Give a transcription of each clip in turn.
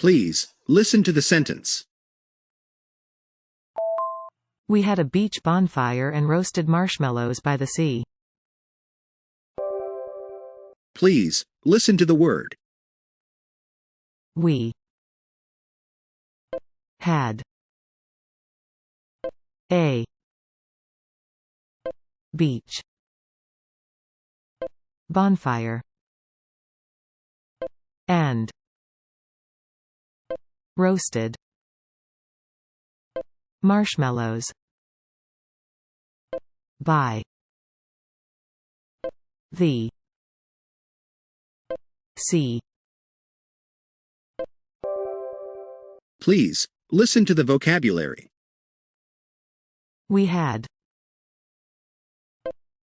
Please, listen to the sentence. We had a beach bonfire and roasted marshmallows by the sea. Please, listen to the word. We had a beach bonfire and roasted marshmallows by the sea. Please, listen to the vocabulary. We had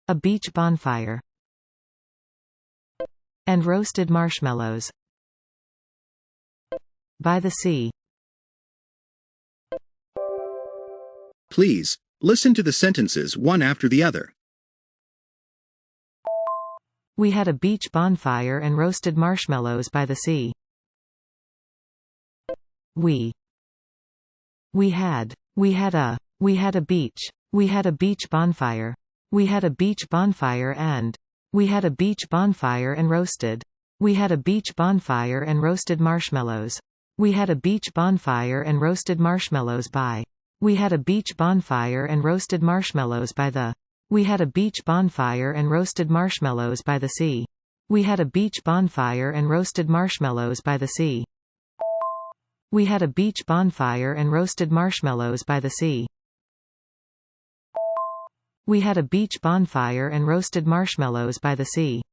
a beach bonfire and roasted marshmallows by the sea. Please, listen to the sentences one after the other. We had a beach bonfire and roasted marshmallows by the sea. We had a beach bonfire. We had a beach bonfire and roasted. We had a beach bonfire and roasted marshmallows. We had a beach bonfire and roasted marshmallows by. We had a beach bonfire and roasted marshmallows by the. We had a beach bonfire and roasted marshmallows by the sea. We had a beach bonfire and roasted marshmallows by the sea. We had a beach bonfire and roasted marshmallows by the sea. We had a beach bonfire and roasted marshmallows by the sea.